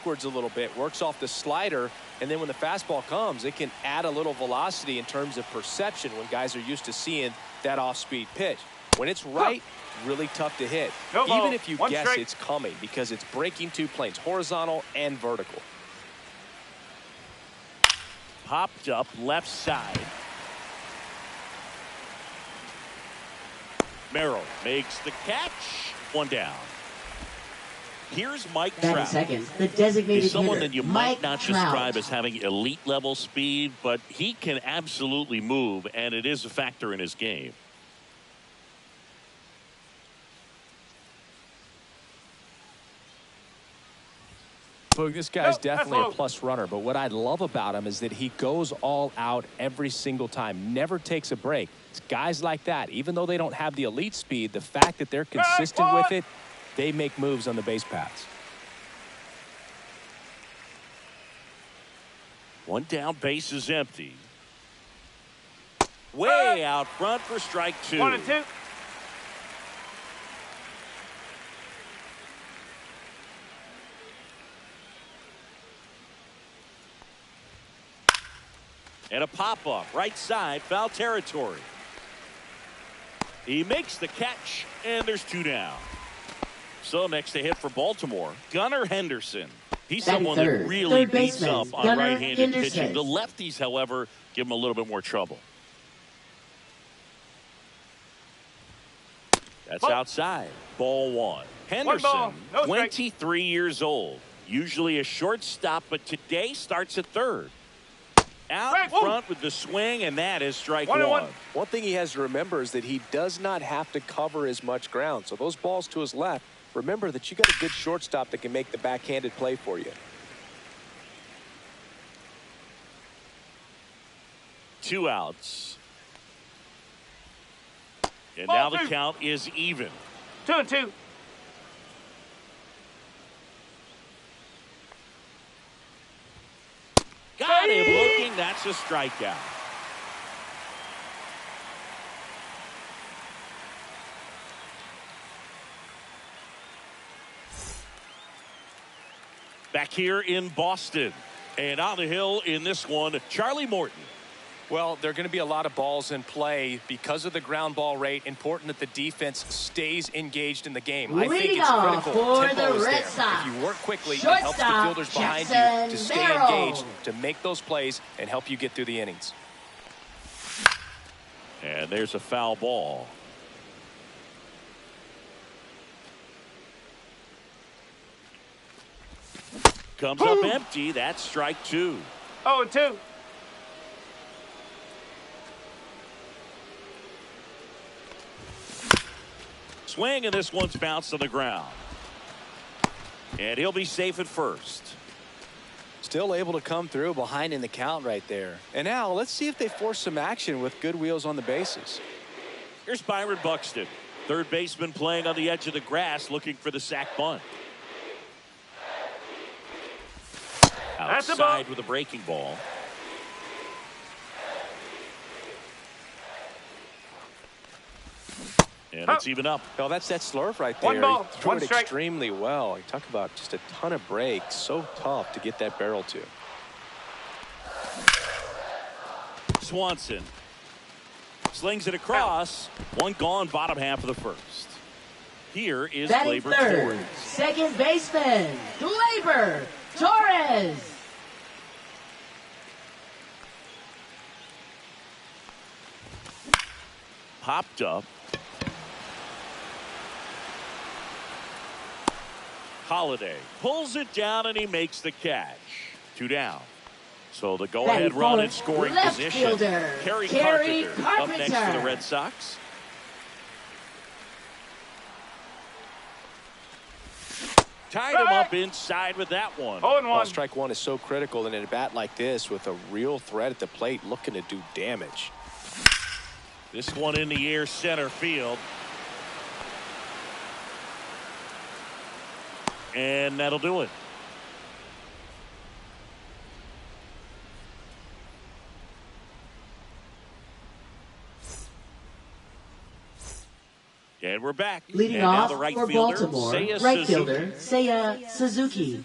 backwards a little bit, works off the slider, and then when the fastball comes, it can add a little velocity in terms of perception when guys are used to seeing that off-speed pitch. When it's right, really tough to hit, even if you guess it's coming, because it's breaking two planes, horizontal and vertical. Popped up left side. Merrill makes the catch. One down. Here's Mike Trout. Seconds. The designated He's someone hitter, that you might not describe as having elite level speed, but he can absolutely move, and it is a factor in his game. Boog, this guy's definitely a plus runner, but what I love about him is that he goes all out every single time, never takes a break. It's guys like that, even though they don't have the elite speed, the fact that they're consistent with it, they make moves on the base paths. One down, base is empty. Way out front for strike two. 1-2. And a pop-up, right side, foul territory. He makes the catch, and there's two down. So next to hit for Baltimore, Gunnar Henderson. He's someone that really beats up on right-handed pitching. The lefties, however, give him a little bit more trouble. That's outside. Ball one. Henderson, 23 years old. Usually a shortstop, but today starts at third. Out front with the swing, and that is strike one. One thing he has to remember is that he does not have to cover as much ground. So those balls to his left, remember that you got a good shortstop that can make the backhanded play for you. Two outs. And now the count is even. 2-2. Got him looking. That's a strikeout. Back here in Boston. And on the hill in this one, Charlie Morton. Well, there are going to be a lot of balls in play because of the ground ball rate. Important that the defense stays engaged in the game. I think it's critical. Tempo is there. If you work quickly, it helps the fielders behind you to stay engaged, to make those plays, and help you get through the innings. And there's a foul ball. Comes up empty. That's strike two. 0-2. Swing, and this one's bounced on the ground. And he'll be safe at first. Still able to come through behind in the count right there. And now let's see if they force some action with good wheels on the bases. Here's Byron Buxton. Third baseman playing on the edge of the grass, looking for the sac bunt. Outside with a breaking ball. And it's even up. Well, that's that slurve right there. One ball, he threw one it strike. extremely well. You talk about just a ton of breaks. So tough to get that barrel to. Swanson slings it across. One gone, bottom half of the first. Here is Gleyber Torres. Second baseman, Gleyber Torres. Popped up. Holiday pulls it down, and he makes the catch. Two down. So the go-ahead run in scoring position. Kerry Carpenter up next for the Red Sox. Tied him up inside with that one. 0-1. Well, strike one is so critical in a bat like this with a real threat at the plate looking to do damage. This one in the air, center field. And that'll do it. And we're back. Leading and off now the right for fielder, Baltimore, Seiya right Suzuki. fielder Seiya Suzuki.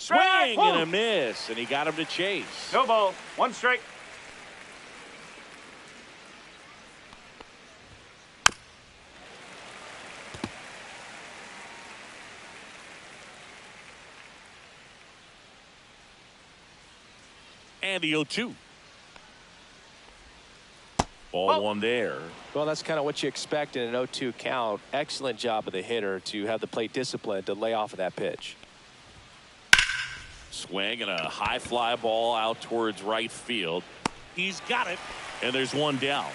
Swing and a miss, and he got him to chase. No ball. 1 strike. And the 0-2. Ball 1 there. Well, that's kind of what you expect in an 0-2 count. Excellent job of the hitter to have the plate discipline to lay off of that pitch. Swing and a high fly ball out towards right field. He's got it, and there's 1 down.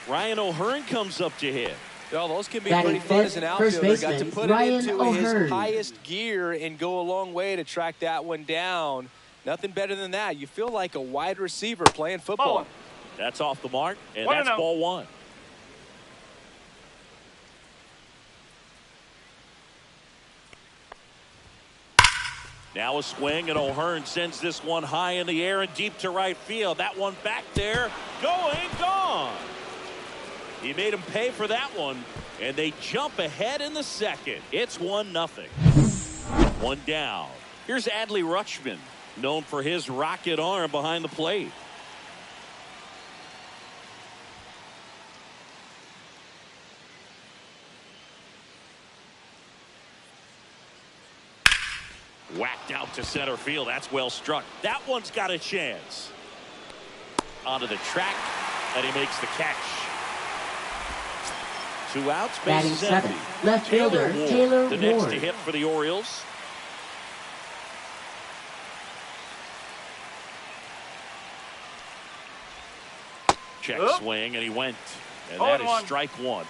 Ryan O'Hearn comes up to hit. Well, those can be Batting pretty fun as an fifth, outfielder. first Got to baseman, put Ryan it into O'Hearn. his highest gear and go a long way to track that one down. Nothing better than that. You feel like a wide receiver playing football. Oh. That's off the mark, and 1-0. that's ball 1. Now a swing, and O'Hearn sends this one high in the air and deep to right field. That one back there, gone. He made him pay for that one, and they jump ahead in the second. It's 1-0. 1 down. Here's Adley Rutschman, known for his rocket arm behind the plate. Whacked out to center field. That's well struck. That one's got a chance. Onto the track, and he makes the catch. 2 outs, Batting bases seventh, empty. left fielder, Taylor the next to Ward. hit for the Orioles. Check swing, and he went. And that is 0-1. strike 1.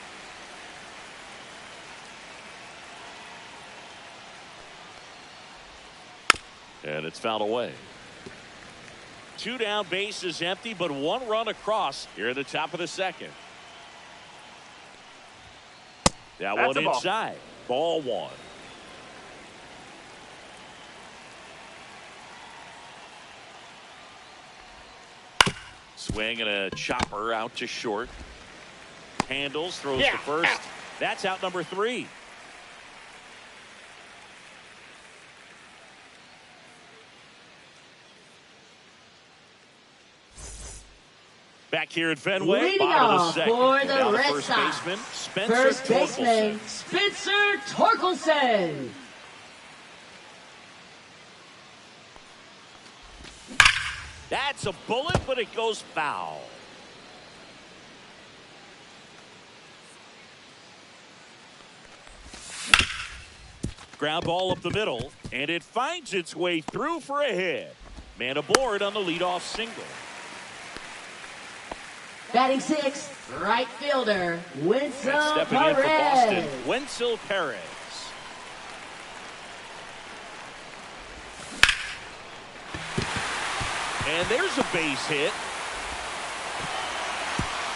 And it's fouled away. 2 down, bases empty, but 1 run across here at the top of the second. That That's one a ball. inside. Ball 1. Swing and a chopper out to short. Handles, throws to first. That's out number 3. Back here at Fenway, Leading bottom of the off second. for the Now Red first Sox. baseman, Spencer First baseman, Torkelson. Spencer Torkelson. That's a bullet, but it goes foul. Ground ball up the middle, and it finds its way through for a hit. Man aboard on the leadoff single. Batting 6th, right fielder, Winsel And stepping in for Boston, Perez. Wenzel Perez. And there's a base hit.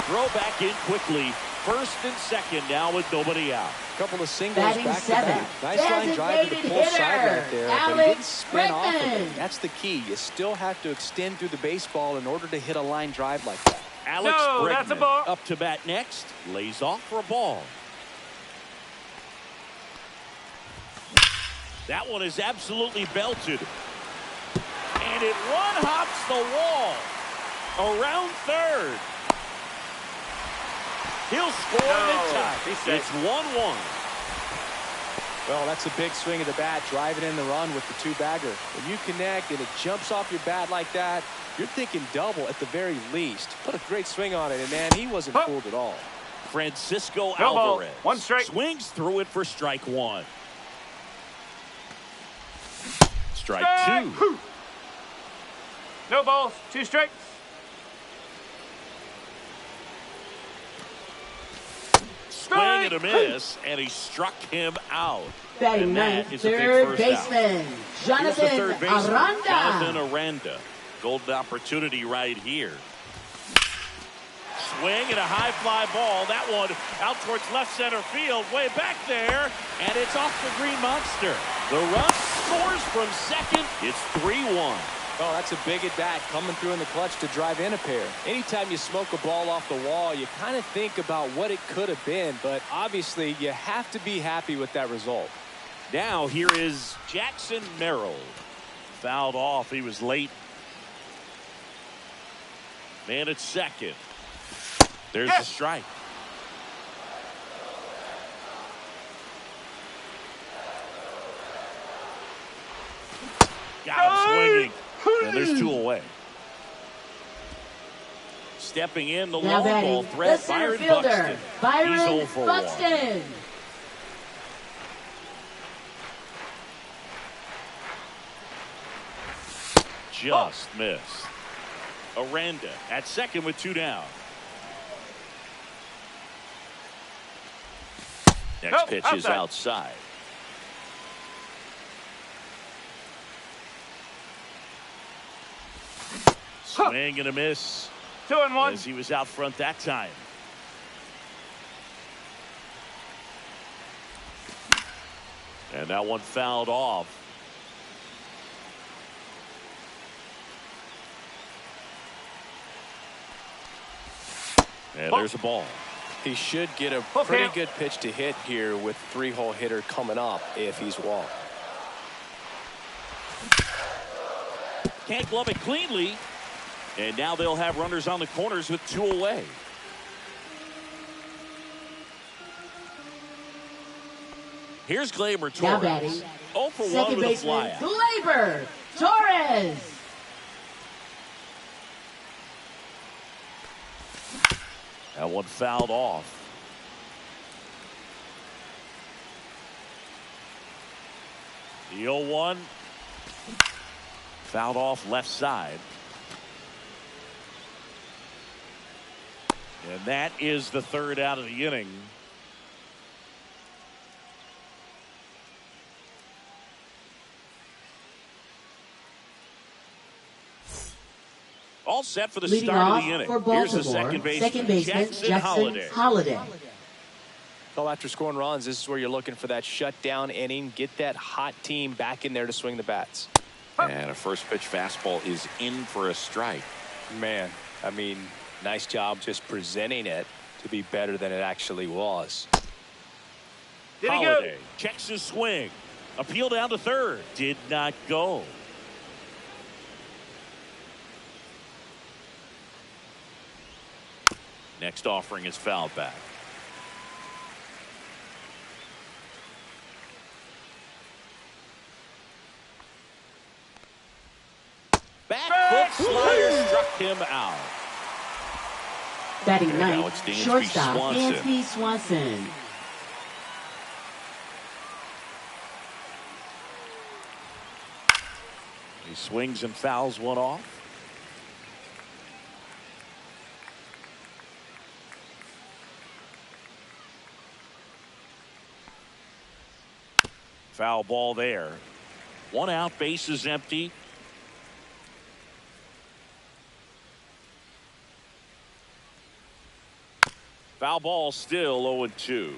Throw back in quickly. First and second now with nobody out. Couple of singles Batting back to seventh, back. Nice line drive to the designated pull side hitter, right there, but he Alex didn't spin off of Bregman. it. That's the key. You still have to extend through the baseball in order to hit a line drive like that. Alex No, Bregman that's a ball. up to bat next. Lays off for a ball. That one is absolutely belted. And it one-hops the wall. Around third. He'll score in time. he's safe. It's 1-1. Well, that's a big swing of the bat, driving in the run with the 2-bagger. When you connect and it jumps off your bat like that, you're thinking double at the very least. Put a great swing on it, and man, he wasn't fooled at all. Francisco No ball. Alvarez 1 strike. swings through it for strike 1. Strike 2. Whew. No balls. 2 strikes. Swing and a miss, and he struck him out. Batting And that ninth, is a big third first out. baseman, Here's the Jonathan third baseman, Jonathan Aranda. Aranda. Golden opportunity right here. Swing and a high fly ball. That one out towards left center field, way back there, and it's off the Green Monster. The run scores from second. It's 3-1. Oh, that's a big at bat coming through in the clutch to drive in a pair. Anytime you smoke a ball off the wall, you kind of think about what it could have been, but obviously you have to be happy with that result. Now here is Jackson Merrill. Fouled off. He was late. Man at second. There's the strike. Got him swinging. And there's 2 away. Stepping in the Now long ball batting, threat, the center Byron fielder, Buxton. Byron He's 0 for 1. Buxton. Just missed. Aranda at second with 2 down. Next pitch is outside. Swing and a miss. 2-1. As he was out front that time. And that one fouled off. And there's a ball. He should get a pretty good pitch to hit here with 3-hole hitter coming up if he's walked. Can't glove it cleanly. And now they'll have runners on the corners with 2 away. Here's Gleyber Torres. Now batting, 0 for 1 second with a baseman, flyout. Gleyber Torres. That one fouled off. The 0-1. Fouled off left side. And that is the 3rd out of the inning. All set for the Leading start off of the inning. for Here's the Baltimore, second baseman, Jackson Holiday. Well, after scoring runs, this is where you're looking for that shutdown inning. Get that hot team back in there to swing the bats. And a first pitch fastball is in for a strike. Man, I mean, nice job just presenting it to be better than it actually was. Did he go? Holiday checks his swing. Appeal down to third. Did not go. Next offering is fouled back. Back foot slider struck him out. Batting And now ninth, it's Dansby shortstop Swanson. Dansby Swanson. He swings and fouls one off. Foul ball there. 1 out, base is empty. Foul ball still 0-2.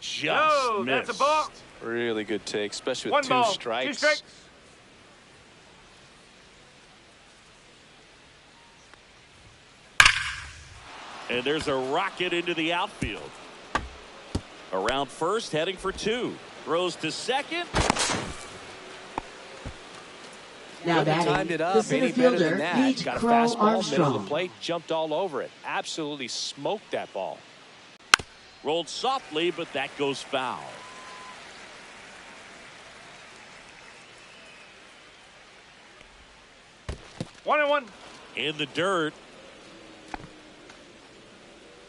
Just No, missed. that's a ball. Really good take, especially with 1 2 ball, 2 strikes. strikes. And there's a rocket into the outfield. Around first, heading for 2. Throws to second. Now Couldn't have timed batting, it up the center any better than fielder, that. Pete Got a Crow fastball, middle of Armstrong. the plate, jumped all over it. Absolutely smoked that ball. Rolled softly, but that goes foul. 1-1. In the dirt.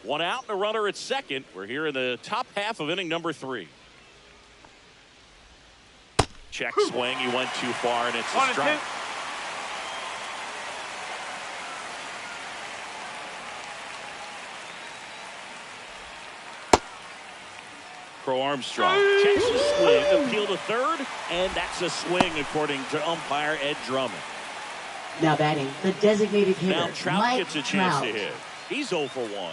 1 out and a runner at second. We're here in the top half of inning number 3. Check swing. He went too far, and it's a 1-2. strike. Crow Armstrong checks the swing, appeal to third, and that's a swing according to umpire Ed Drummond. Now batting, the designated hitter, Now Trout Mike gets a chance Trout. to hit. He's 0 for 1.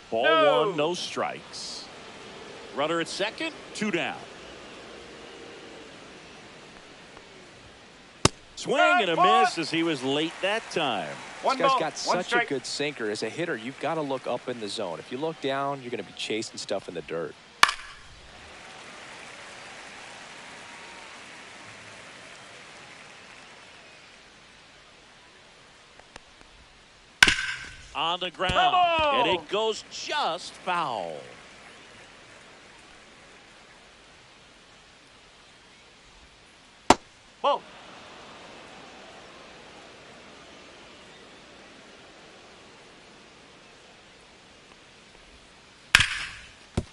Ball No. 1, no strikes. Runner at second, 2 down. Swing and a miss as he was late that time. This guy's got such a good sinker. As a hitter, you've got to look up in the zone. If you look down, you're going to be chasing stuff in the dirt. On the ground, and it goes just foul. Whoa.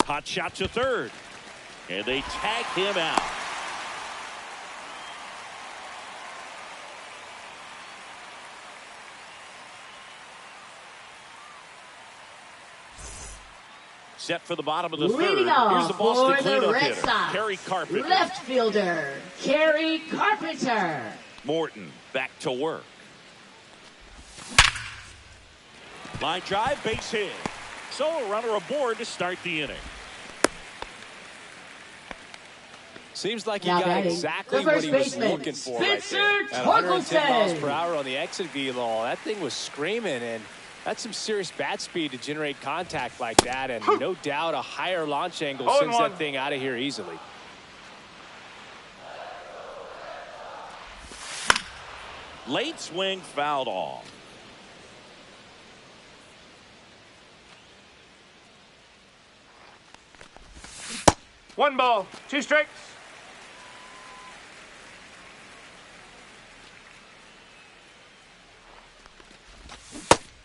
Hot shot to third, and they tag him out. Set for the bottom of the third. Leading Here's the off Boston for the cleanup Red hitter, Sox, Kerry Carpenter. left fielder, Kerry Carpenter. Morton back to work. Line drive, base hit. So a runner aboard to start the inning. Seems like he Now got batting, exactly the what first he was baseman, looking for right Spencer there. At 110 miles Torkelson. per hour on the exit velo. That thing was screaming, and that's some serious bat speed to generate contact like that, and no doubt a higher launch angle sends that thing out of here easily. Late swing fouled off. One ball, 2 strikes.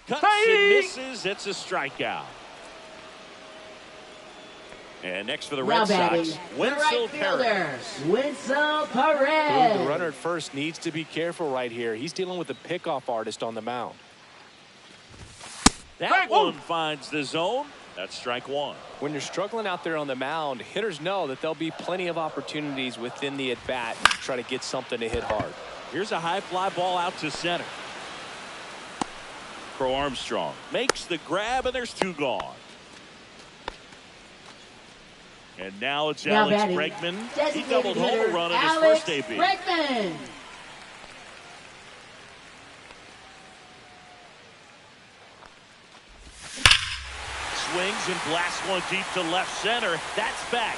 Cuts and misses. It's a strikeout. And next for the Red Sox, Winsel Perez. Winsel Perez. The runner at first needs to be careful right here. He's dealing with a pickoff artist on the mound. That one finds the zone. That's strike one. When you're struggling out there on the mound, hitters know that there'll be plenty of opportunities within the at-bat to try to get something to hit hard. Here's a high fly ball out to center. Crow Armstrong makes the grab, and there's 2 gone. And now it's Alex Bregman. He doubled home a run in his first debut. Bregman. Swings and blasts one deep to left center. That's back.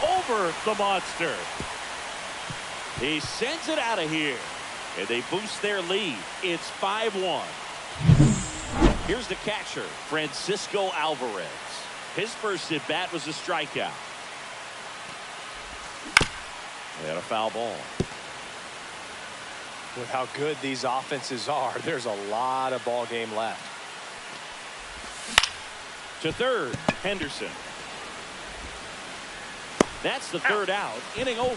Over the monster. He sends it out of here. And they boost their lead. It's 5-1. Here's the catcher, Francisco Alvarez. His first at bat was a strikeout. And a foul ball. With how good these offenses are, there's a lot of ball game left. To third, Henderson. That's the third out. Inning over.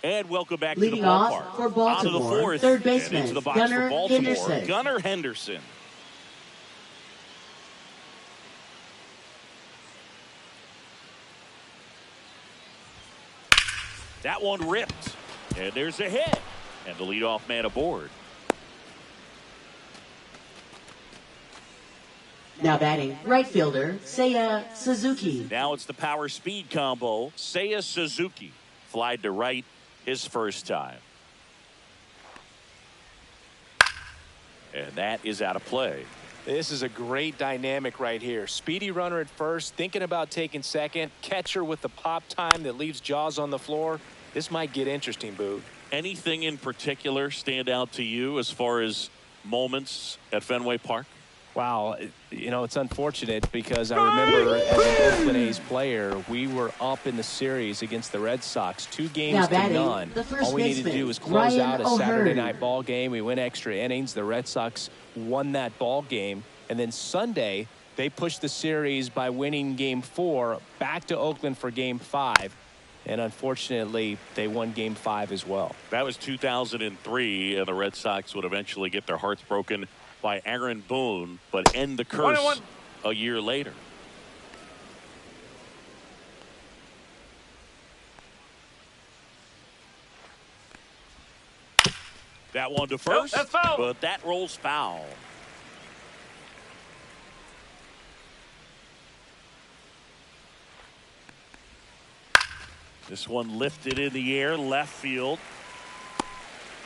And welcome back Leading to the ballpark. off for Baltimore, out of the fourth, third baseman, and into the box Gunnar for Baltimore, Henderson. Gunnar Henderson. That one ripped. And there's a hit. And the leadoff man aboard. Now batting, right fielder, Seiya Suzuki. Now it's the power speed combo. Seiya Suzuki. Flied to right his first time. And that is out of play. This is a great dynamic right here. Speedy runner at first, thinking about taking second. Catcher with the pop time that leaves Jaws on the floor. This might get interesting, Boog. Anything in particular stand out to you as far as moments at Fenway Park? Wow, you know, it's unfortunate because I remember as an Oakland A's player, we were up in the series against the Red Sox, 2 games to none. All we needed to do was close out a Saturday night ball game. We went extra innings. The Red Sox won that ball game. And then Sunday, they pushed the series by winning Game 4 back to Oakland for Game 5. And unfortunately, they won Game 5 as well. That was 2003, and the Red Sox would eventually get their hearts broken by Aaron Boone, but end the curse a year later. That one to first, that's foul. but that rolls foul. This one lifted in the air, left field.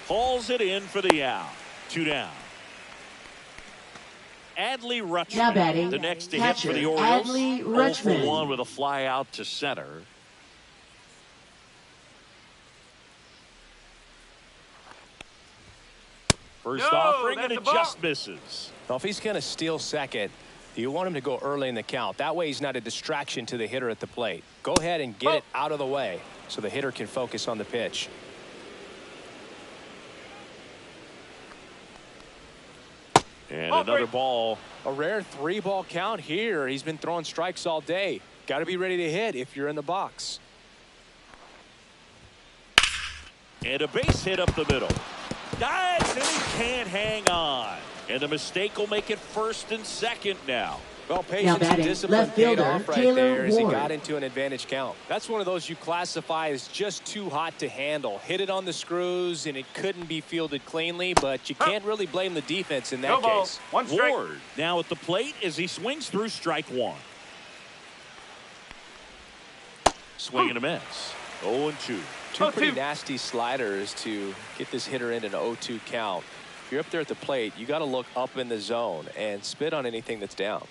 Hauls it in for the out. 2 down. Adley Rutschman, Now batting, the next to hit catcher, for the Orioles. Adley 0 Rutschman. for 1 with a fly out to center. First No, offering, and that's it a ball. just misses. Well, if he's going to steal second, you want him to go early in the count. That way he's not a distraction to the hitter at the plate. Go ahead and get it out of the way so the hitter can focus on the pitch. And another ball. A rare 3-ball count here. He's been throwing strikes all day. Got to be ready to hit if you're in the box. And a base hit up the middle. Dives, and he can't hang on. And the mistake will make it first and second now. Well, patience and batting, discipline left paid fielder, off right Taylor there as he Ward. got into an advantage count. That's one of those you classify as just too hot to handle. Hit it on the screws, and it couldn't be fielded cleanly, but you can't really blame the defense in that No ball. case. 1 strike. Ward now at the plate as he swings through strike 1. Swing and a miss. 0-2. Two pretty 0-2. nasty sliders to get this hitter in an 0-2 count. If you're up there at the plate, you got to look up in the zone and spit on anything that's down.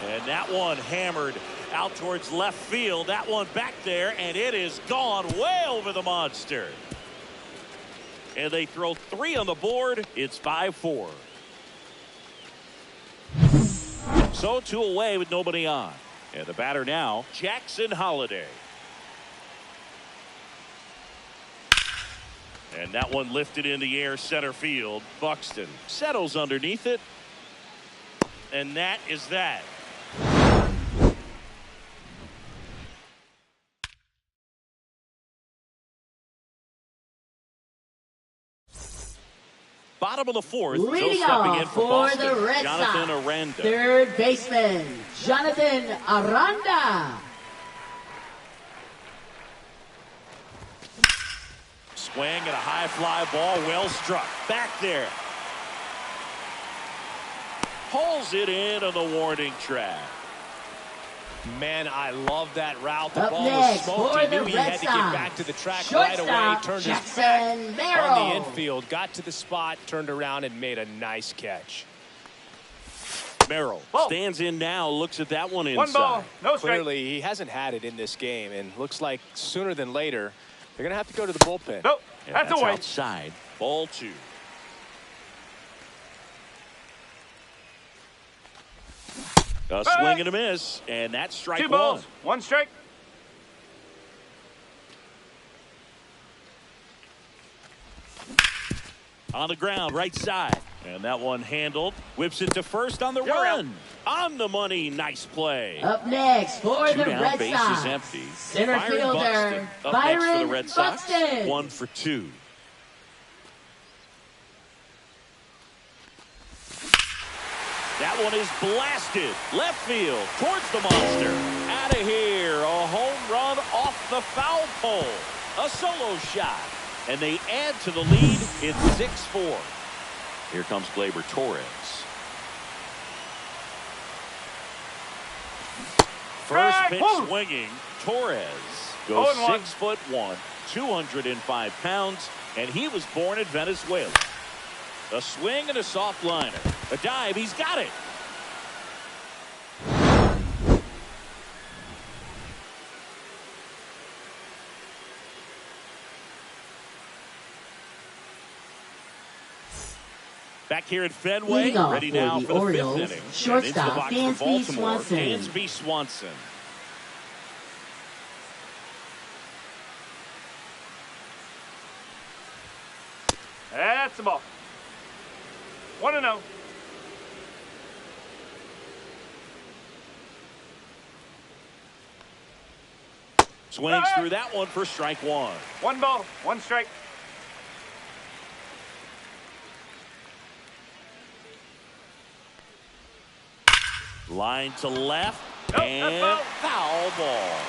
And that one hammered out towards left field. That one back there, and it is gone way over the monster. And they throw 3 on the board. It's 5-4. So 2 away with nobody on. And the batter now, Jackson Holiday. And that one lifted in the air center field. Buxton settles underneath it. And that is that. Bottom of the 4th. So Leading stepping in off for for Boston, the Red Jonathan Sox, Aranda. third baseman, Jonathan Aranda. Swing and a high fly ball, well struck. Back there. Pulls it in on the warning track. Man, I love that route. The Up ball was next smoked. for He the knew he Red had to get Sox, back to the track right away. shortstop, Turned his Jackson back Merrill. on the infield, got to the spot, turned around, and made a nice catch. Merrill stands in now, looks at that one inside. 1 ball, no strike. Clearly, he hasn't had it in this game, and looks like sooner than later, they're going to have to go to the bullpen. Nope, And that's that's away. outside. Ball 2. A swing and a miss, and that's strike 2 1. balls, 1 strike. On the ground, right side. And that one handled. Whips it to first on the You're run. On the money. Nice play. Up next for 2 the down, Red base Sox, is empty. center Byron fielder, Buxton up Byron next for the Red Sox. Buxton. 1 for 2. That one is blasted. Left field towards the monster. Out of here. A home run off the foul pole. A solo shot. And they add to the lead. It's 6-4. Here comes Gleyber Torres. First pitch swinging. Torres goes 6'1", 205 pounds, and he was born in Venezuela. A swing and a soft liner. A dive. He's got it. Back here at Fenway, Leading off ready for now the for the Orioles, 5th inning. shortstop, And into the box for Dansby Baltimore, Swanson. Dansby Swanson. That's the ball. 1-0. Swings through that one for strike 1. 1 ball, 1 strike. Line to left. Nope, And foul. foul ball.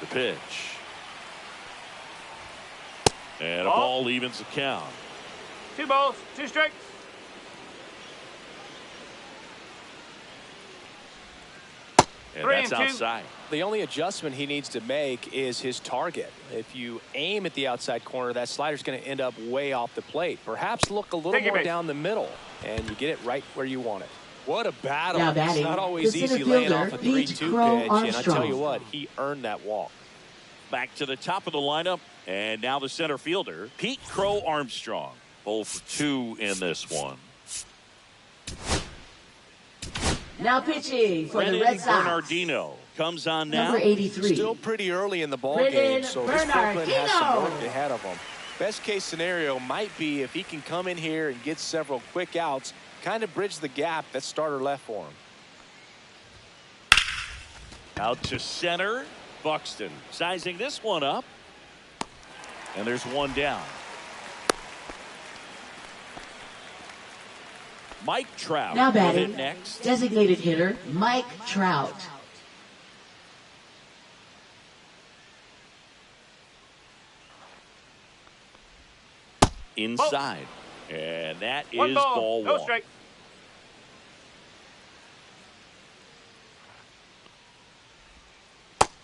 The pitch. And a ball evens the count. 2 balls, 2 strikes. And 3 that's and 2. outside. The only adjustment he needs to make is his target. If you aim at the outside corner, that slider's going to end up way off the plate. Perhaps look a little more down the middle, and you get it right where you want it. What a battle. Now It's batting, not always the easy center laying fielder, off a Pete 3-2 Crow pitch, and I tell you Armstrong. what, he earned that walk. Back to the top of the lineup. And now the center fielder, Pete Crow Armstrong. 0 for 2 in this one. Now pitching for the Brennan Red Sox. Bernardino comes on now. Number 83. Still pretty early in the ball Brennan game, so this Brooklyn has some Bernardino. work ahead of him. Best case scenario might be if he can come in here and get several quick outs, kind of bridge the gap that starter left for him. Out to center. Buxton sizing this one up. And there's one down. Mike Trout Now will batting, hit next. designated hitter Mike Trout. Inside. And that is 1 ball, ball no 1. strike.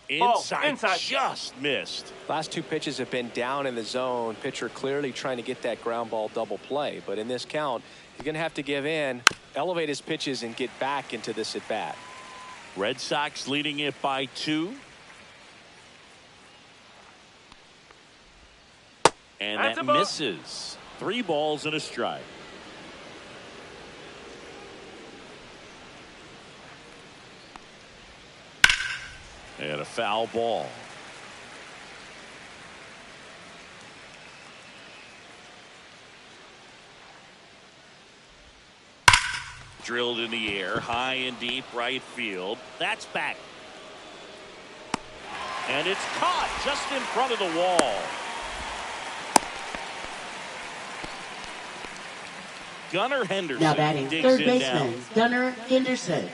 Inside, just missed. Last 2 pitches have been down in the zone. Pitcher clearly trying to get that ground ball double play. But in this count, he's going to have to give in, elevate his pitches, and get back into this at bat. Red Sox leading it by 2. And That's that a ball. misses. 3 balls and a strike. And a foul ball. Drilled in the air, high and deep right field. That's back. And it's caught just in front of the wall. Gunnar Henderson Now batting, digs third in baseman now. Gunnar Henderson.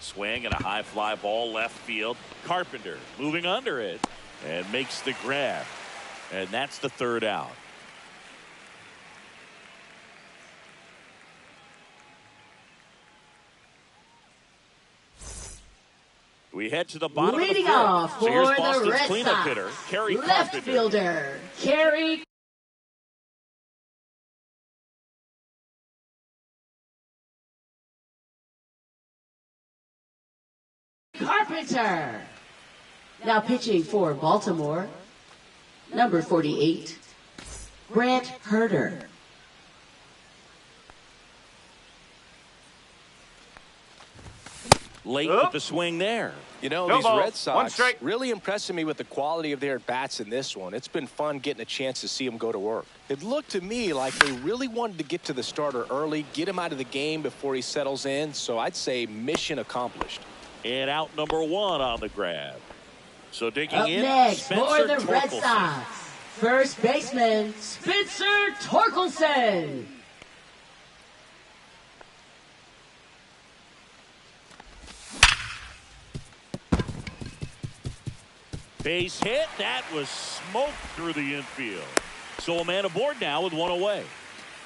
Swing and a high fly ball left field. Carpenter moving under it and makes the grab. And that's the 3rd out. We head to the bottom Leading of the 5th. off So here's for the Boston's Red cleanup Sox, hitter, Kerry left Carpenter. fielder Kerry Carpenter. Now pitching for Baltimore, number 48, Brent Herter. Late with the swing there. You know, No these ball, Red 1 Sox strike. really impressing me with the quality of their at-bats in this one. It's been fun getting a chance to see them go to work. It looked to me like they really wanted to get to the starter early, get him out of the game before he settles in, so I'd say mission accomplished. And out number 1 on the grab. So digging Up in, next Spencer for the Red Torkelson. Sox, first baseman Spencer Torkelson. Base hit. That was smoked through the infield. So a man aboard now with 1 away.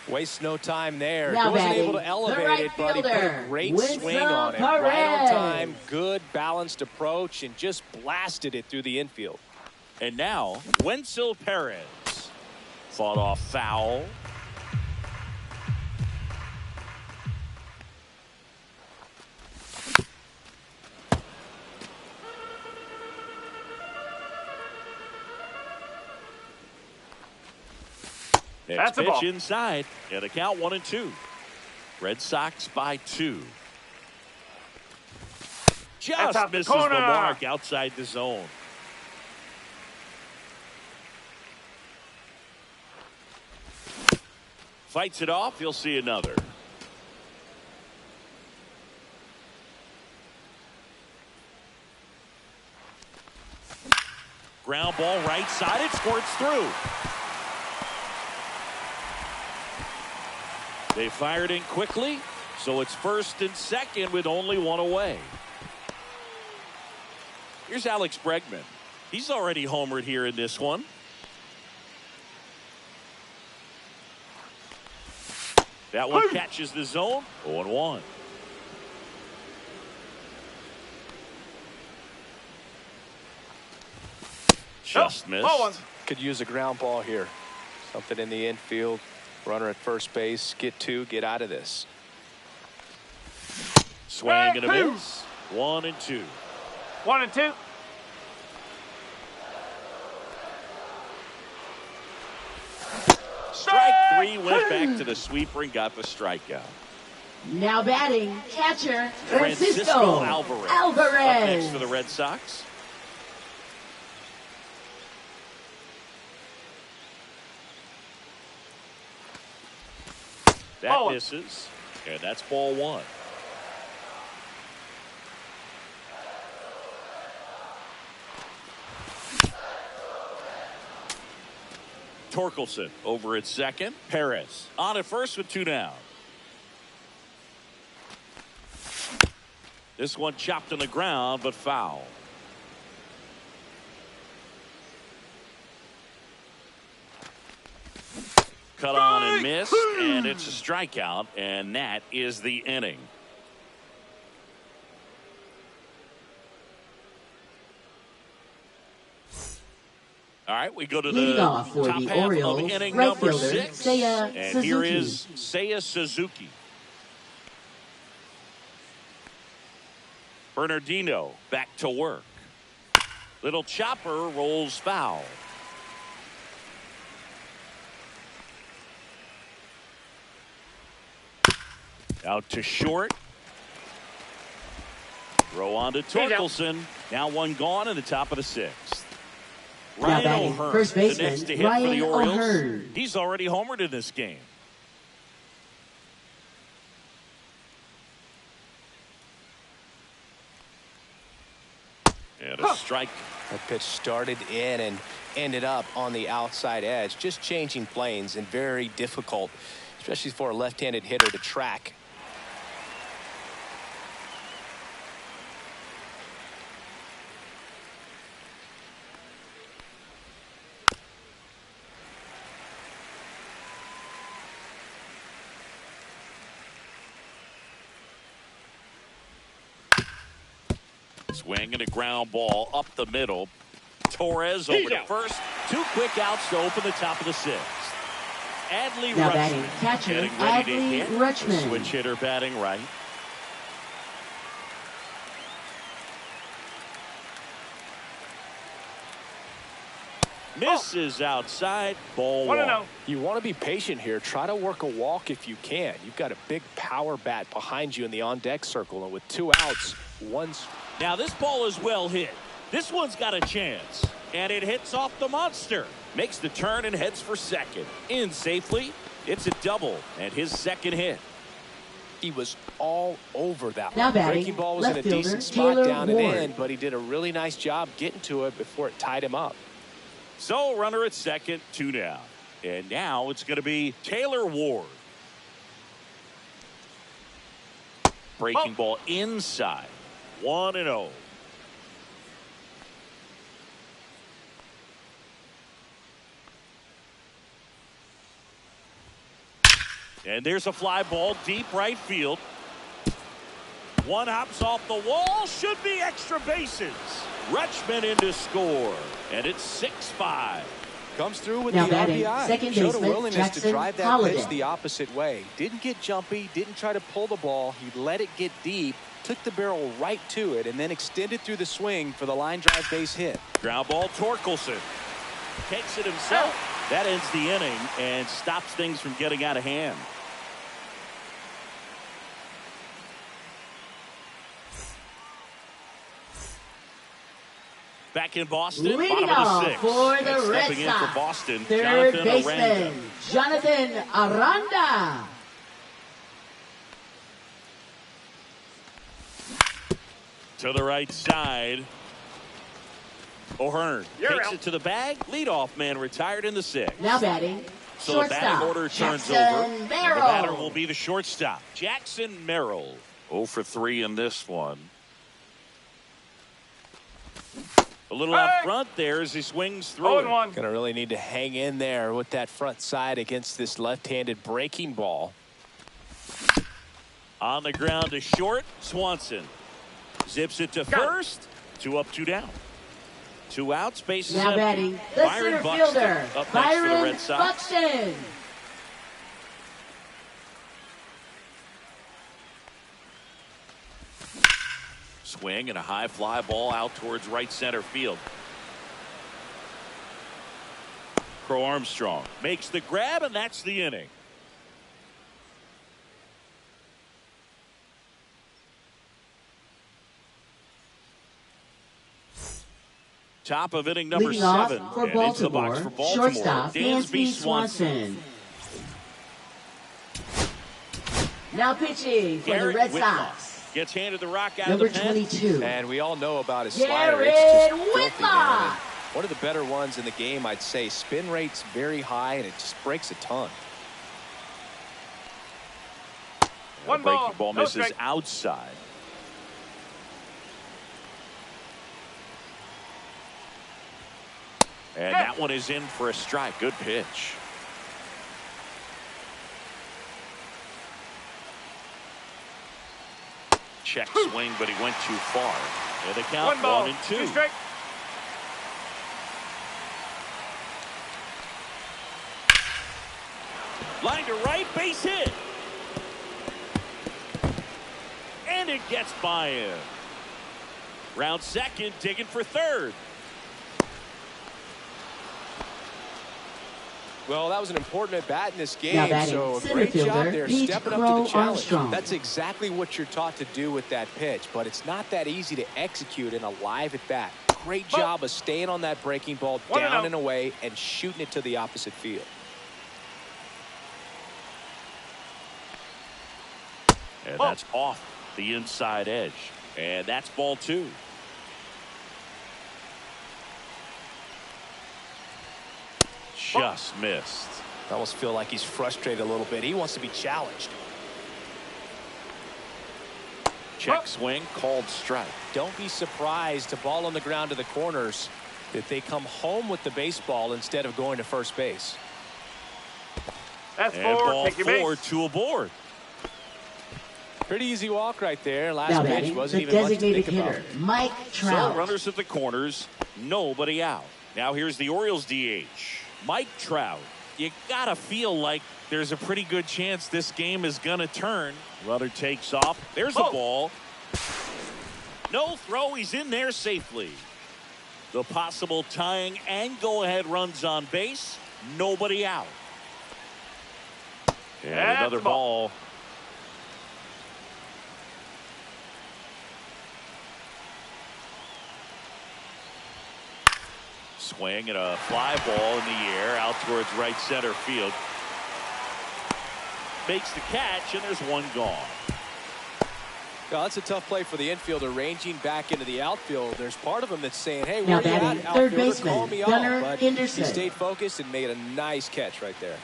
Waste no time there. Now He wasn't batting, able to the elevate right it, but he put a fielder, great Winston swing on it. Right on Perez. time, good balanced approach, and just blasted it through the infield. And now, Wenzel Perez. Fought off foul. Next That's a pitch ball. inside. And a count 1-2. Red Sox by 2. Just off the misses the corner. mark outside the zone. Fights it off. You'll see another. Ground ball right side. It squirts through. They fired in quickly, so it's first and second with only one away. Here's Alex Bregman. He's already homered here in this one. That one catches the zone. 0-1. Just missed. Could use a ground ball here. Something in the infield. Runner at first base. Get two. Get out of this. Swing and a miss. 1-2. 1-2. Strike three, went back to the sweeper and got the strikeout. Now batting, catcher, Francisco Alvarez. Up next for the Red Sox. That misses, and that's ball one. Torkelson over at second. Perez on at first with two down. This one chopped on the ground, but foul. Cut on and missed, and it's a strikeout, and that is the inning. All right, we go to the top half of inning number 6. And here is Seiya Suzuki. Bernardino back to work. Little chopper rolls foul. Out to short. Throw on to Torkelson. Now one gone in the top of the 6th. Ryan O'Hearn, first baseman, the next to hit Ryan for the Orioles. O'Hearn. He's already homered in this game. And a strike. That pitch started in and ended up on the outside edge. Just changing planes and very difficult, especially for a left-handed hitter to track. Swing and a ground ball up the middle. Torres over to first. 2 quick outs to open the top of the 6th. Adley now Rutschman batting, catcher, getting ready to Adley hit. Rutschman. Switch hitter batting right. Misses outside. Ball 1. You want to be patient here. Try to work a walk if you can. You've got a big power bat behind you in the on-deck circle, and with 2 outs, Now this ball is well hit. This one's got a chance, and it hits off the monster. Makes the turn and heads for second. In safely. It's a double and his second hit. He was all over that now one. Batting, Breaking ball was in a decent spot Taylor down Ward. and in, but he did a really nice job getting to it before it tied him up. So runner at second, 2 down. And now it's going to be Taylor Ward. Breaking ball inside. 1-0. And there's a fly ball deep right field. One hops off the wall. Should be extra bases. Rutschman in to score. And it's 6-5. Comes through with now the batting, RBI. second Showed a baseman, willingness Jackson to drive that Holiday. pitch the opposite way. Didn't get jumpy. Didn't try to pull the ball. He let it get deep. Took the barrel right to it and then extended through the swing for the line drive base hit. Ground ball, Torkelson. Takes it himself. That ends the inning and stops things from getting out of hand. Back in Boston, Leading bottom of off the 6th. for the And Red stepping in Sox, for Boston, third Jonathan baseman, Aranda. Jonathan Aranda. To the right side. O'Hearn You're takes out. it to the bag. Leadoff man retired in the 6th. Now batting, So the batting shortstop, order turns Jackson over. And the batter will Merrill. be the shortstop, Jackson Merrill. 0 for 3 in this one. A little out front there as he swings through it. 0-1. Gonna really need to hang in there with that front side against this left-handed breaking ball. On the ground to short, Swanson. Zips it to first. 2 up, 2 down. 2 outs, bases Now empty. batting, the Byron center Buxton fielder, up next for the Byron Red Sox. Buxton. Swing and a high fly ball out towards right center field. Crow Armstrong makes the grab, and that's the inning. Top of inning number Leading off 7. for And into the box for Baltimore, shortstop, Dansby Swanson. Now pitching for Garrett the Red Whitlock Sox, gets handed the rock out number of the pen. 22. And we all know about his slider. Garrett It's just filthy, man. Whitlock. One of the better ones in the game, I'd say. Spin rate's very high, and it just breaks a ton. One The breaking ball, ball no misses strike. outside. And that one is in for a strike. Good pitch. Check swing, but he went too far. And the count 1 ball, 1-2. 2 strike. Line to right, base hit. And it gets by him. Round second, digging for third. Well, that was an important at bat in this Now game, batting, so a center great job fielder, there Pete stepping up to Crow the challenge. Armstrong. That's exactly what you're taught to do with that pitch, but it's not that easy to execute in a live at bat. Great job of staying on that breaking ball 1-0. down and away and shooting it to the opposite field. And that's off the inside edge. And that's ball 2. Just missed. I almost feel like he's frustrated a little bit. He wants to be challenged. Check swing, called strike. Don't be surprised to ball on the ground to the corners that they come home with the baseball instead of going to first base. That's And 4. ball Take your base. 4, 2 aboard. Pretty easy walk right there. Last Now pitch batting, wasn't the even much to designated think about. hitter, Mike So Trout. runners at the corners, nobody out. Now here's the Orioles DH, Mike Trout. You gotta feel like there's a pretty good chance this game is gonna turn. Runner takes off. There's a ball. No throw. He's in there safely. The possible tying and go-ahead runs on base. Nobody out. And That's another a ball. ball. Swing and a fly ball in the air out towards right center field. Makes the catch, and there's one gone. Well, that's a tough play for the infielder, ranging back into the outfield. There's part of him that's saying, hey, Now where you batting, at, third outfielder? Call baseman, me Gunnar off. But Henderson. he stayed focused and made a nice catch right there.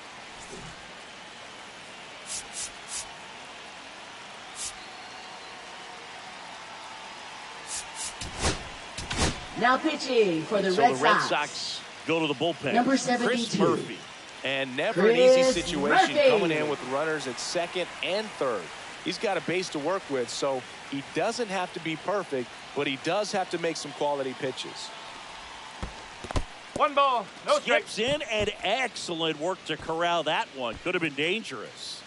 Now pitching for the So Red the Red Sox, Sox go to the bullpen. number Chris 72. Murphy. And never an easy Chris situation Murphy. coming in with runners at second and third. He's got a base to work with, so he doesn't have to be perfect, but he does have to make some quality pitches. 1 ball, no strike. Skips in, and excellent work to corral that one. Could have been dangerous.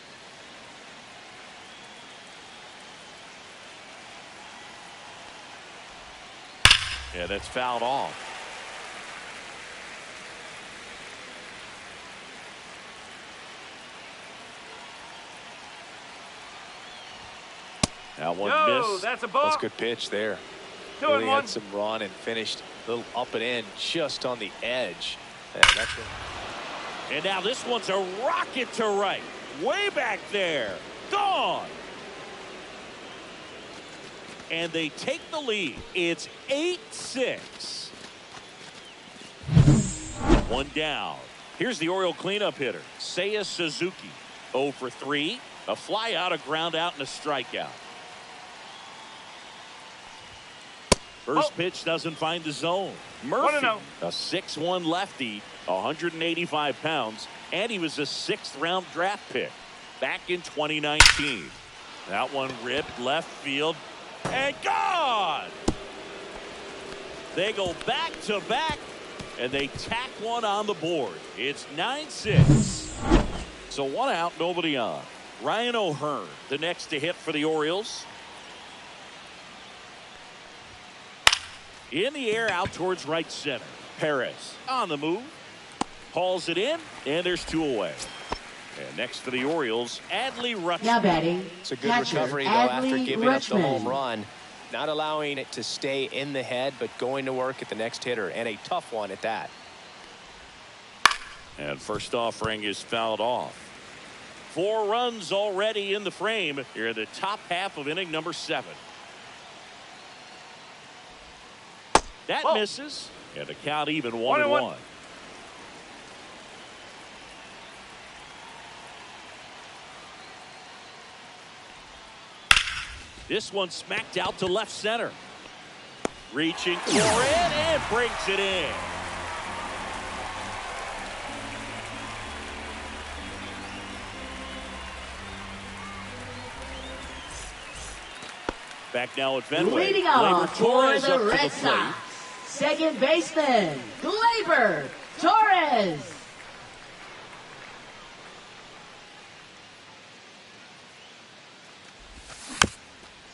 Yeah, that's fouled off. That one No, missed. that's a ball. That's a good pitch there. 2 Really and had 1. some run and finished a little up and in just on the edge. And that's it. And now this one's a rocket to right. Way back there. Gone. And they take the lead. It's 8-6. One down. Here's the Oriole cleanup hitter, Seiya Suzuki. 0 for 3. A fly out, a ground out, and a strikeout. First pitch doesn't find the zone. Murphy, a 6'1 lefty, 185 pounds, and he was a 6th-round draft pick back in 2019. That one ripped left field and gone. They go back to back, and they tack one on the board. It's 9-6. So 1 out, nobody on. Ryan O'Hearn, the next to hit for the Orioles. In the air, out towards right center. Perez on the move. Hauls it in, and there's 2 away. And next for the Orioles, Adley Rutschman. Now batting, It's a good catcher, recovery, though, Adley after giving up the Rutschman. home run. Not allowing it to stay in the head, but going to work at the next hitter, and a tough one at that. And first offering is fouled off. 4 runs already in the frame here in the top half of inning number 7. That misses, and the count even 1-1. This one smacked out to left center. Reaching for it and breaks it in. Back now at Fenway. Leading off for Torres the up to Red the plate. Sox, second baseman, Gleyber Torres.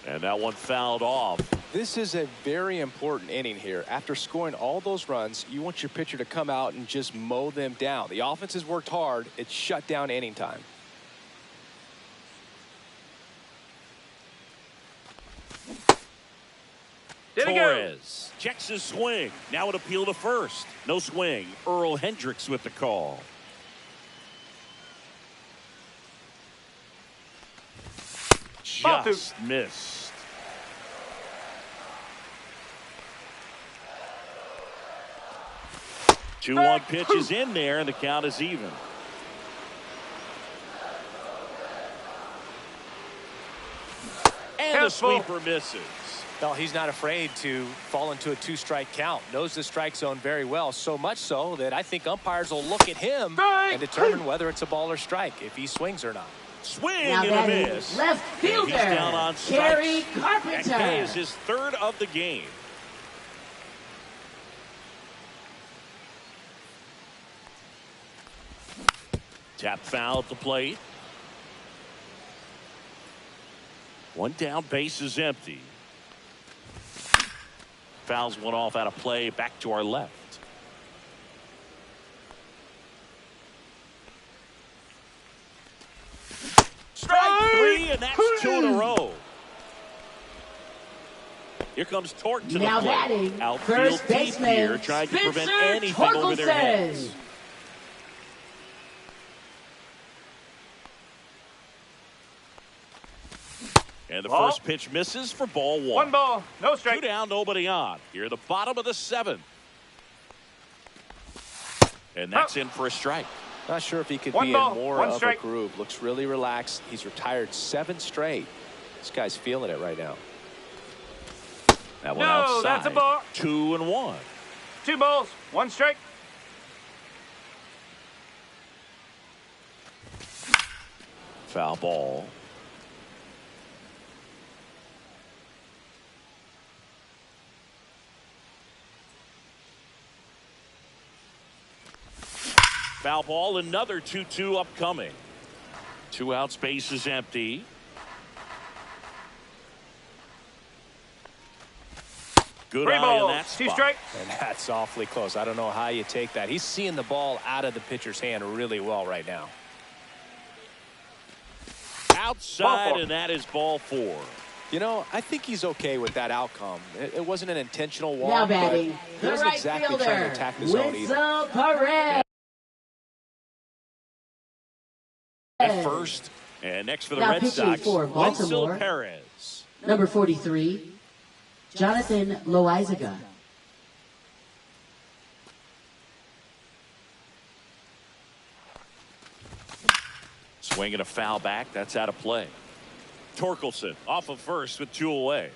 And that one fouled off. This is a very important inning here. After scoring all those runs, you want your pitcher to come out and just mow them down. The offense has worked hard. It's shut down inning time. Torres checks his swing. Now an appeal to first. No swing. Earl Hendricks with the call. Just missed. Two one pitch is in there, and the count is even. And the sweeper misses. Well, he's not afraid to fall into a 2-strike count. Knows the strike zone very well, so much so that I think umpires will look at him and determine whether it's a ball or strike, if he swings or not. Swing Now and a miss. left fielder, He's down on Gary strikes. Carpenter. That is his 3rd of the game. Tap foul at the plate. One down, base is empty. Fouls one off out of play, back to our left. Strike 3, and that's 2 in a row. Here comes Torque to Now the plate. batting, Outfield first deep baseman, here, trying to prevent Spencer anything over their heads. Torkelson. And the first pitch misses for ball 1. 1 ball, no strike. 2 down, nobody on. Here at the bottom of the 7th. And that's in for a strike. Not sure if he could One be ball, in more one of strike. a groove. Looks really relaxed. He's retired 7 straight. This guy's feeling it right now. That one No, outside. that's a ball. 2-1. 2 balls, 1 strike. Foul ball. Foul ball, another 2-2 upcoming. 2 outs, base is empty. Good 3 eye balls, on that 2 spot. strikes. And that's awfully close. I don't know how you take that. He's seeing the ball out of the pitcher's hand really well right now. Outside, and that is ball 4. You know, I think he's okay with that outcome. It wasn't an intentional walk, Now but batting, he the wasn't right exactly trying to fielder, attack the zone either. Winsel Perez. At first, and next for the Now Red pitching Sox, for Baltimore. Winsel Perez. Number 43, Jonathan Loaizaga. Swing and a foul back. That's out of play. Torkelson off of first with 2 away.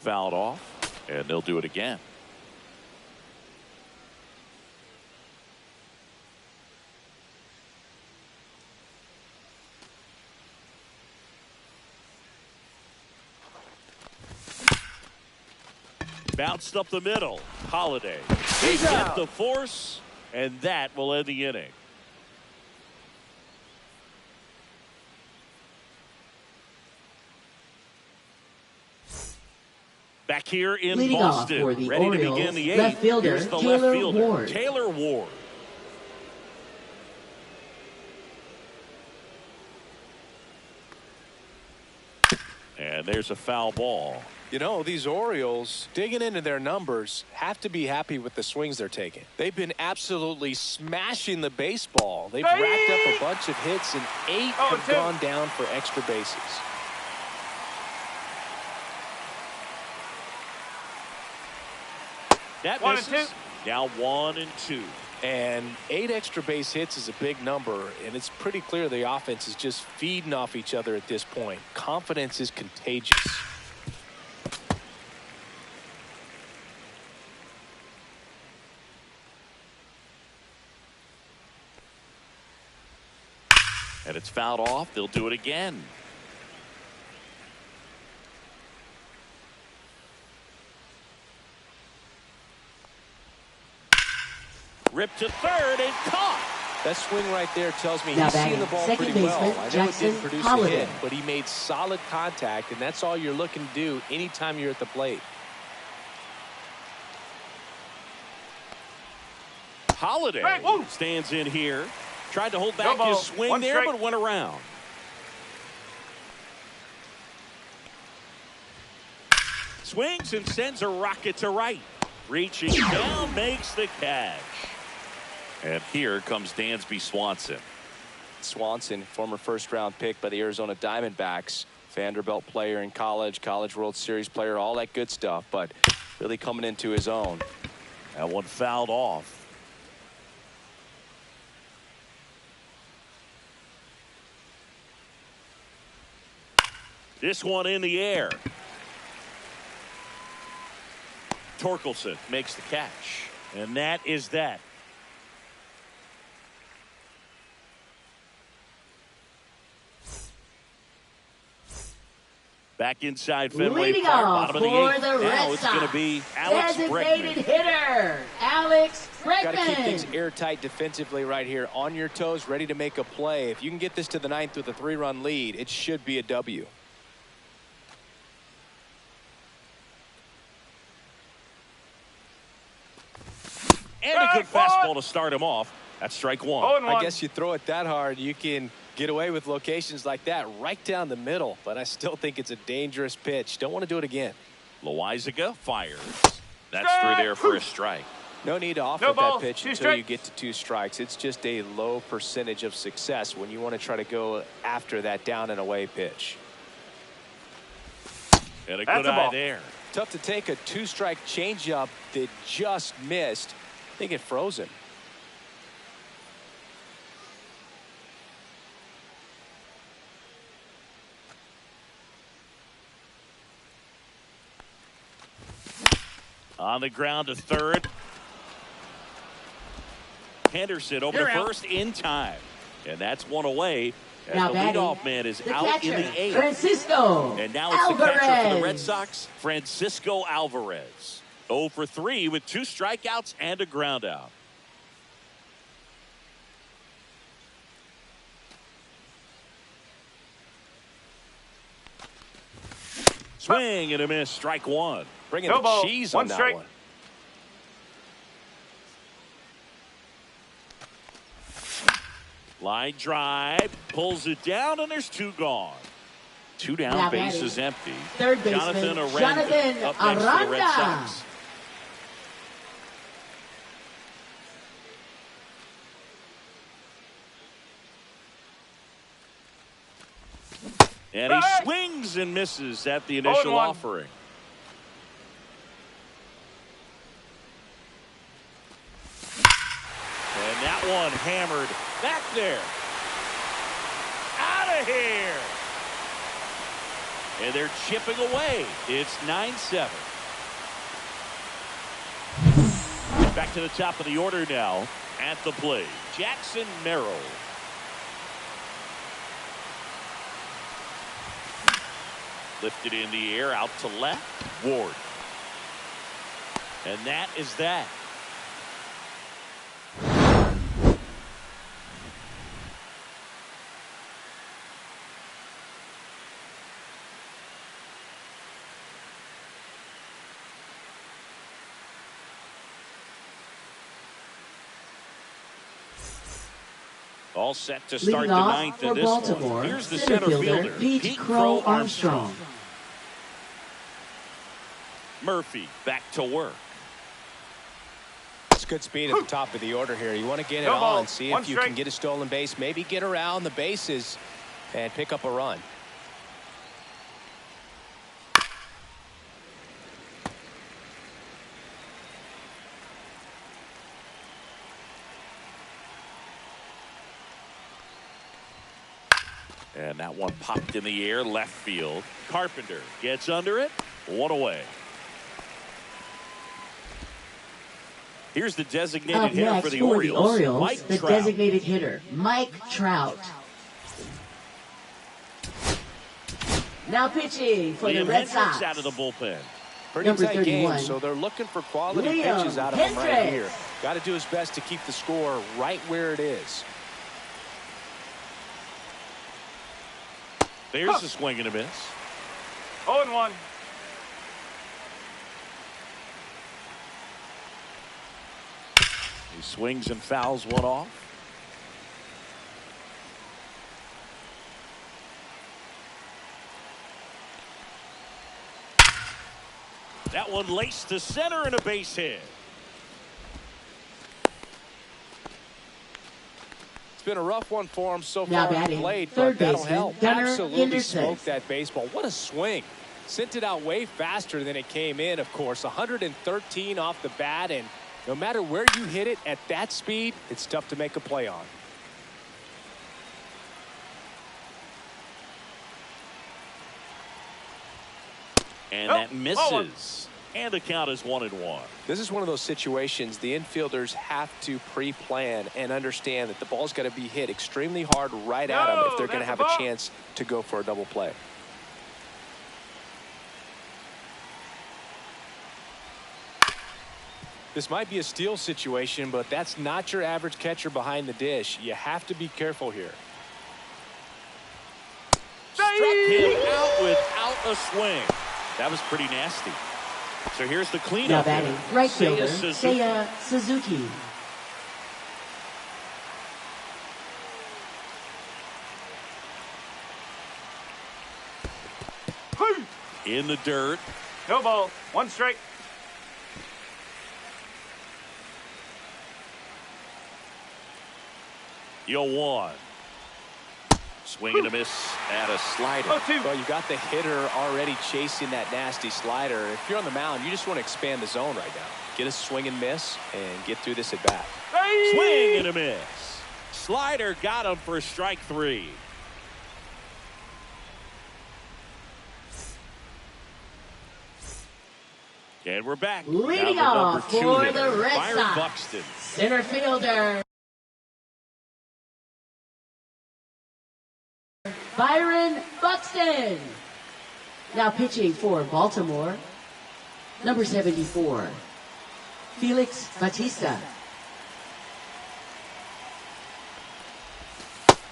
Fouled off, and they'll do it again. Bounced up the middle. Holiday. They get the force, and that will end the inning. Back here in Leading Boston, off for the ready Orioles, to begin the left eighth. fielder, Here's the Taylor left fielder, Ward. Taylor Ward. And there's a foul ball. You know, these Orioles, digging into their numbers, have to be happy with the swings they're taking. They've been absolutely smashing the baseball. They've racked up a bunch of hits, and 8 have gone down for extra bases. That 1 misses. and 2. Now 1 and 2. And 8 extra base hits is a big number, and it's pretty clear the offense is just feeding off each other at this point. Confidence is contagious. And it's fouled off. They'll do it again. Ripped to third and caught. That swing right there tells me Now he's seeing batting, the ball second pretty well. baseman, I know it Jackson didn't produce a Holiday. hit, but he made solid contact, and that's all you're looking to do anytime you're at the plate. Holiday Right. stands in here. Tried to hold back No his ball. swing 1 there, strike. but went around. Swings and sends a rocket to right. Reaching down, makes the catch. And here comes Dansby Swanson. Swanson, former first-round pick by the Arizona Diamondbacks, Vanderbilt player in college, College World Series player, all that good stuff, but really coming into his own. That one fouled off. This one in the air. Torkelson makes the catch. And that is that. Back inside Fenway Leading Park, off bottom of the for eighth. the Red Now it's going to Sox, be Alex designated Bregman. hitter, Alex Got to keep things Bregman. airtight defensively right here, on your toes, ready to make a play. If you can get this to the ninth with a 3-run lead, it should be a W. And a good fastball to start him off. That's strike one. 0 and 1. I guess you throw it that hard, you can get away with locations like that right down the middle, but I still think it's a dangerous pitch. Don't want to do it again. Loizaga fires. That's through there for a strike. No need to offer No that balls, pitch 2 until strikes. you get to 2 strikes. It's just a low percentage of success when you want to try to go after that down and away pitch. And a That's good a eye ball. there. Tough to take a 2-strike changeup that just missed. I think it froze him. On the ground to third. Henderson over You're to out. first in time. And that's one away. As Now the batting, leadoff man is the out catcher, in the eighth. Francisco And now it's the catcher for the Red Alvarez. Sox, Francisco Alvarez. 0 for 3 with 2 strikeouts and a ground out. Swing and a miss, strike one. Bringing No the ball, cheese 1 on that strike. one. Line drive, pulls it down, and there's 2 gone. 2 down, Now bases batting, empty. third baseman, Jonathan Aranda Jonathan up next for the Red Aranda. Sox. And he swings and misses at the initial offering. And that one hammered back there. Out of here. And they're chipping away. It's 9-7. Back to the top of the order now at the plate. Jackson Merrill. Lifted in the air out to left. Ward. And that is that. All set to start the ninth in this one. Here's the center fielder, Pete Crow Armstrong. Murphy back to work. It's good speed at the top of the order here. You want to get it on, see if you can get a stolen base, maybe get around the bases and pick up a run. And that one popped in the air left field. Carpenter gets under it. One away. Here's the designated hitter for the Orioles. Mike the Trout. Designated hitter, Mike Trout. Now pitching for the Red Sox. Out of the bullpen. Pretty tight game, so they're looking for quality pitches out of him right here. Got to do his best to keep the score right where it is. There's a swing and a miss. 0-1. He swings and fouls one off. That one laced to center and a base hit. It's been a rough one for him so far on the plate, but that'll help. Absolutely Henderson. smoked that baseball. What a swing. Sent it out way faster than it came in, of course. 113 off the bat, and no matter where you hit it at that speed, it's tough to make a play on. And that misses. And the count is 1-1. This is one of those situations the infielders have to pre-plan and understand that the ball's got to be hit extremely hard right at them if they're going to have a chance to go for a double play. This might be a steal situation, but that's not your average catcher behind the dish. You have to be careful here. Struck him out without a swing. That was pretty nasty. So here's the cleanup. Now batting, right fielder, Seiya Suzuki. In the dirt. No ball. 1 strike. Yo, 1. Swing and a miss at a slider. Well, you got the hitter already chasing that nasty slider. If you're on the mound, you just want to expand the zone right now. Get a swing and miss and get through this at bat. Swing and a miss. Slider got him for strike 3. And we're back. Leading off for the Red Byron Sox, Buxton. center fielder Byron Buxton. Now pitching for Baltimore, number 74, Felix Bautista.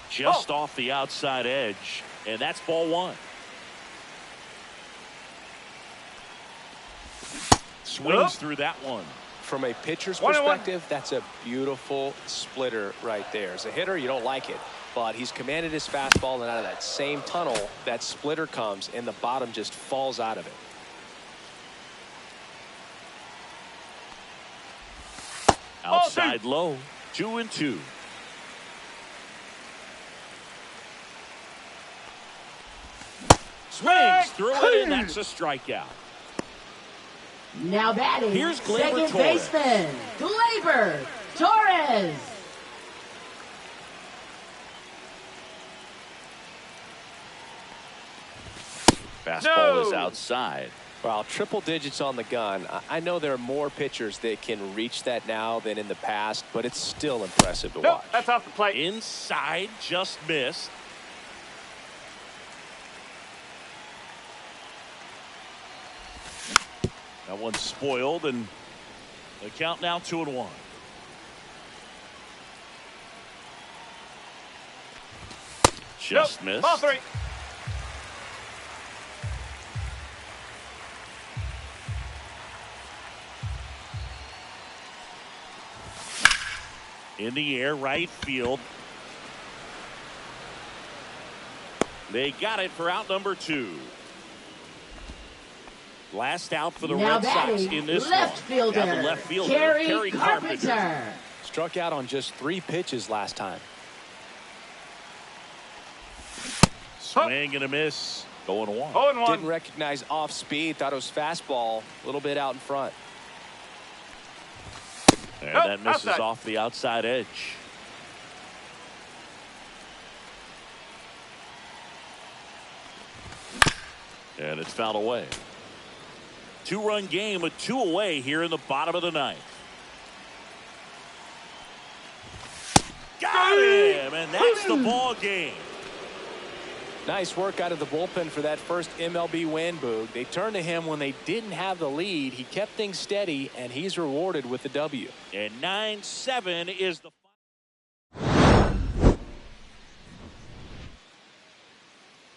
Just off the outside edge, and that's ball 1. Swings through that one. From a pitcher's perspective, that's a beautiful splitter right there. As a hitter, you don't like it, but he's commanded his fastball, and out of that same tunnel, that splitter comes, and the bottom just falls out of it. Outside low, 2-2. Swings through it, and that's a strikeout. Now batting, Here's Gleyber second Torres. baseman, Gleyber Torres. Fastball is outside. Well, triple digits on the gun. I know there are more pitchers that can reach that now than in the past, but it's still impressive to Nope, watch. that's off the plate. Inside, just missed. That one's spoiled, and the count now 2-1. Just Nope, missed. ball 3. In the air, right field. They got it for out number 2. Last out for the Now Red Sox batting, in this left one. fielder, Got the left fielder, Kerry Carpenter. Carpenter. Struck out on just 3 pitches last time. Swing and a miss. Going 1. 0-1. Didn't recognize off speed. Thought it was fastball. A little bit out in front. And Nope, that misses outside. off the outside edge. And it's fouled away. 2-run game with 2 away here in the bottom of the 9th. Got him, and that's the ball game. Nice work out of the bullpen for that first MLB win, Boog. They turned to him when they didn't have the lead. He kept things steady, and he's rewarded with the W. And 9-7 is the